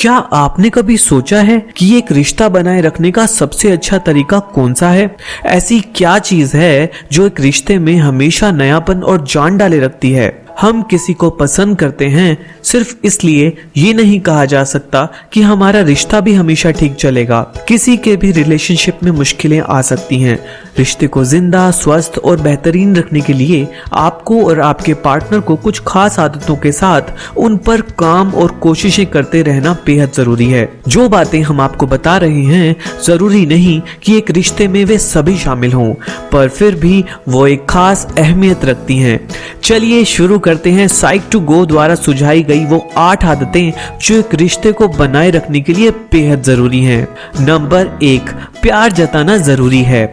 क्या आपने कभी सोचा है कि एक रिश्ता बनाए रखने का सबसे अच्छा तरीका कौन सा है? ऐसी क्या चीज है जो एक रिश्ते में हमेशा नयापन और जान डाले रखती है? हम किसी को पसंद करते हैं सिर्फ इसलिए ये नहीं कहा जा सकता कि हमारा रिश्ता भी हमेशा ठीक चलेगा। किसी के भी रिलेशनशिप में मुश्किलें आ सकती हैं। रिश्ते को जिंदा, स्वस्थ और बेहतरीन रखने के लिए आपको और आपके पार्टनर को कुछ खास आदतों के साथ उन पर काम और कोशिशें करते रहना बेहद जरूरी है। जो बातें हम आपको बता रहे हैं जरूरी नहीं कि एक रिश्ते में वे सभी शामिल हों, पर फिर भी वो एक खास अहमियत रखती हैं। चलिए शुरू करते हैं Psych2Go द्वारा सुझाई गई वो 8 आदतें जो एक रिश्ते को बनाए रखने के लिए बेहद जरूरी हैं। नंबर 1, प्यार जताना जरूरी है।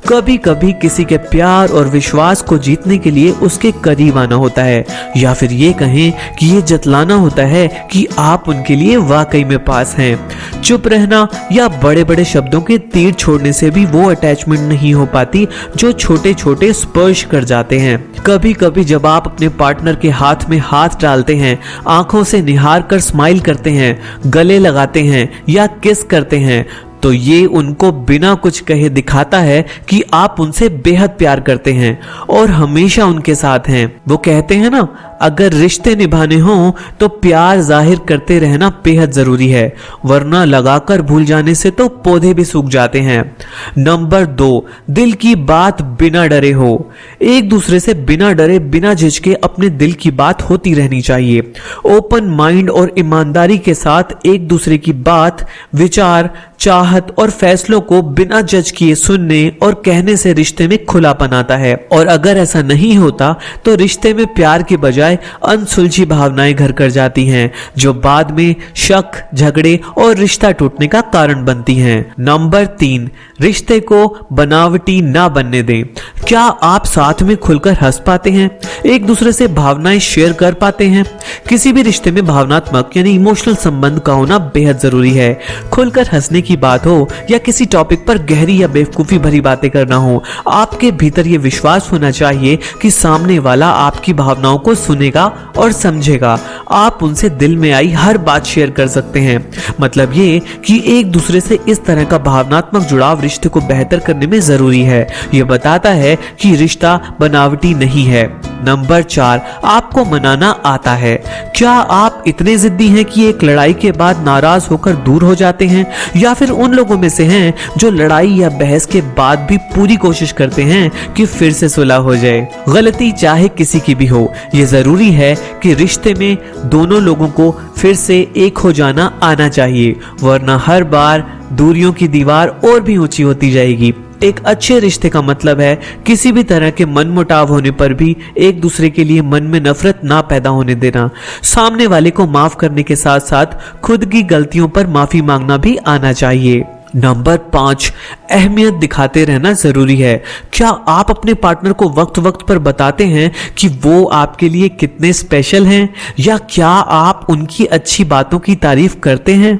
कभी कभी किसी के प्यार और विश्वास को जीतने के लिए उसके करीब आना होता है, या फिर ये कहें कि ये जतलाना होता है कि आप उनके लिए वाकई में पास हैं। चुप रहना या बड़े बड़े शब्दों के तीर छोड़ने से भी वो अटैचमेंट नहीं हो पाती जो छोटे छोटे स्पर्श कर जाते हैं। कभी कभी जब आप अपने पार्टनर के हाथ में हाथ डालते हैं, आंखों से निहार कर स्माइल करते हैं, गले लगाते हैं या किस करते हैं, तो ये उनको बिना कुछ कहे दिखाता है कि आप उनसे बेहद प्यार करते हैं और हमेशा उनके साथ हैं। वो कहते हैं ना, अगर रिश्ते निभाने हों तो प्यार जाहिर करते रहना बेहद जरूरी है, वरना लगाकर भूल जाने से तो पौधे भी सूख जाते हैं। नंबर 2, दिल की बात बिना डरे हो। एक दूसरे से बिना डरे, बिना झिझके अपने दिल की बात होती रहनी चाहिए। ओपन माइंड और ईमानदारी के साथ एक दूसरे की बात, विचार, चाहत और फैसलों को बिना जज किए सुनने और कहने से रिश्ते में खुलापन आता है। और अगर ऐसा नहीं होता तो रिश्ते में प्यार के बजाय अनसुलझी भावनाएं घर कर जाती हैं, जो बाद में शक, झगड़े और रिश्ता टूटने का कारण बनती हैं। नंबर 3, रिश्ते को बनावटी ना बनने दें। क्या आप साथ में खुलकर हंस पाते हैं? एक दूसरे से भावनाएं शेयर कर पाते हैं? किसी भी रिश्ते में भावनात्मक यानी इमोशनल संबंध का होना बेहद जरूरी है। खुलकर हंसने की बात हो या किसी टॉपिक पर गहरी या बेवकूफी भरी बातें करना हो, आपके भीतर यह विश्वास होना चाहिए कि सामने वाला आपकी भावनाओं को सुनेगा और समझेगा। आप उनसे दिल में आई हर बात शेयर कर सकते हैं। मतलब ये कि एक दूसरे से इस तरह का भावनात्मक जुड़ाव रिश्ते को बेहतर करने में जरूरी है। यह बताता है कि रिश्ता बनावटी नहीं है। नंबर 4, आपको मनाना आता है। क्या आप इतने जिद्दी हैं कि एक लड़ाई के बाद नाराज होकर दूर हो जाते हैं, या फिर उन लोगों में से हैं जो लड़ाई या बहस के बाद भी पूरी कोशिश करते हैं कि फिर से सुलह हो जाए? गलती चाहे किसी की भी हो, यह जरूरी है कि रिश्ते में दोनों लोगों को फिर से एक हो जाना आना चाहिए, वरना हर बार दूरियों की दीवार और भी ऊंची होती जाएगी। एक अच्छे रिश्ते का मतलब है किसी भी तरह के मनमुटाव होने पर भी एक दूसरे के लिए मन में नफरत ना पैदा होने देना। सामने वाले को माफ करने के साथ साथ खुद की गलतियों पर माफी मांगना भी आना चाहिए। नंबर 5, अहमियत दिखाते रहना जरूरी है। क्या आप अपने पार्टनर को वक्त वक्त पर बताते हैं कि वो आपके लिए कितने स्पेशल हैं, या क्या आप उनकी अच्छी बातों की तारीफ करते हैं?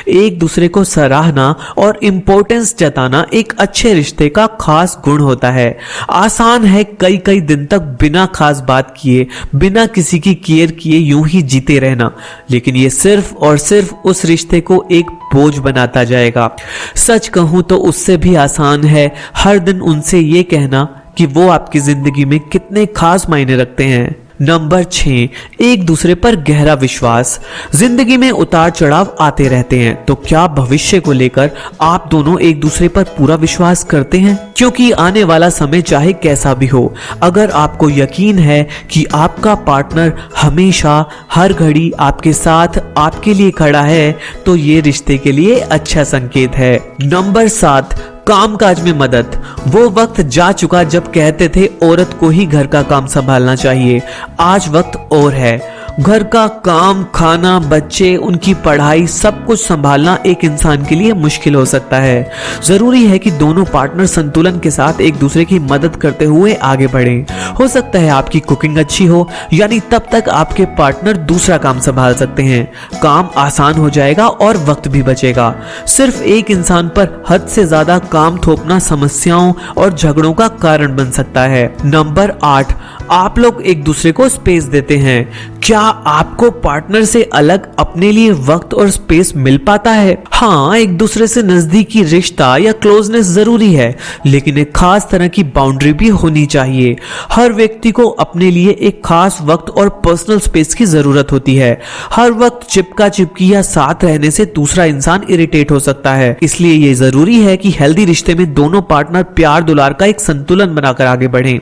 एक दूसरे को सराहना और इम्पोर्टेंस जताना एक अच्छे रिश्ते का खास गुण होता है। आसान है कई कई दिन तक बिना खास बात किए, बिना किसी की केयर किए यूं ही जीते रहना, लेकिन ये सिर्फ और सिर्फ उस रिश्ते को एक बोझ बनाता जाएगा। सच कहूं तो उससे भी आसान है हर दिन उनसे ये कहना कि वो आपकी जिंदगी में कितने खास मायने रखते हैं। नंबर 6, एक दूसरे पर गहरा विश्वास। जिंदगी में उतार चढ़ाव आते रहते हैं, तो क्या भविष्य को लेकर आप दोनों एक दूसरे पर पूरा विश्वास करते हैं? क्योंकि आने वाला समय चाहे कैसा भी हो, अगर आपको यकीन है कि आपका पार्टनर हमेशा हर घड़ी आपके साथ आपके लिए खड़ा है, तो ये रिश्ते के लिए अच्छा संकेत है। नंबर 7, कामकाज में मदद। वो वक्त जा चुका जब कहते थे औरत को ही घर का काम संभालना चाहिए। आज वक्त और है। घर का काम, खाना, बच्चे, उनकी पढ़ाई, सब कुछ संभालना एक इंसान के लिए मुश्किल हो सकता है। जरूरी है कि दोनों पार्टनर संतुलन के साथ एक दूसरे की मदद करते हुए आगे बढ़ें। हो सकता है आपकी कुकिंग अच्छी हो, यानी तब तक आपके पार्टनर दूसरा काम संभाल सकते हैं। काम आसान हो जाएगा और वक्त भी बचेगा। सिर्फ एक इंसान पर हद से ज्यादा काम थोपना समस्याओं और झगड़ों का कारण बन सकता है। नंबर 8, आप लोग एक दूसरे को स्पेस देते हैं। क्या आपको पार्टनर से अलग अपने लिए वक्त और स्पेस मिल पाता है? हाँ, एक दूसरे से नजदीकी रिश्ता या क्लोजनेस जरूरी है, लेकिन एक खास तरह की बाउंड्री भी होनी चाहिए। हर व्यक्ति को अपने लिए एक खास वक्त और पर्सनल स्पेस की जरूरत होती है। हर वक्त चिपका चिपकी या साथ रहने से दूसरा इंसान इरिटेट हो सकता है। इसलिए ये जरूरी है कि हेल्दी रिश्ते में दोनों पार्टनर प्यार दुलार का एक संतुलन बनाकर आगे बढ़ें।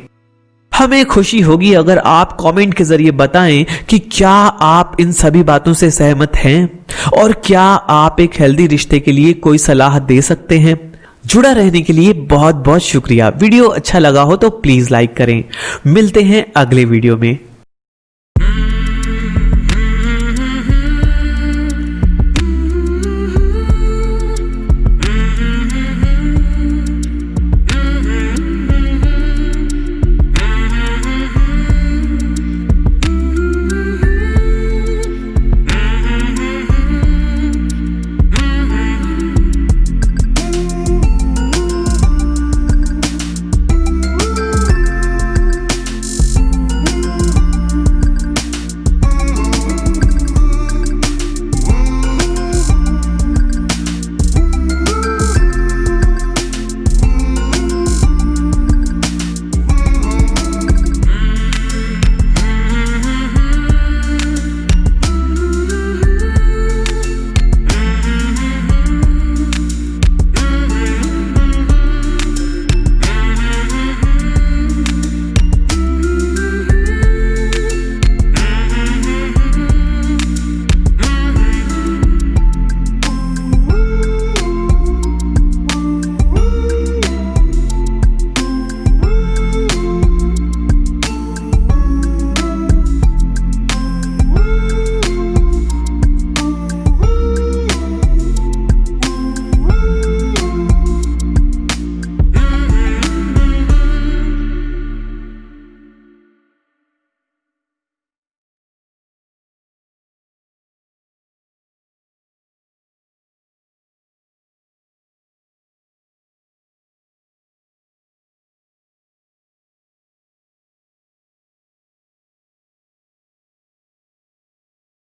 हमें खुशी होगी अगर आप कमेंट के जरिए बताएं कि क्या आप इन सभी बातों से सहमत हैं और क्या आप एक हेल्दी रिश्ते के लिए कोई सलाह दे सकते हैं। जुड़ा रहने के लिए बहुत बहुत शुक्रिया। वीडियो अच्छा लगा हो तो प्लीज लाइक करें। मिलते हैं अगले वीडियो में।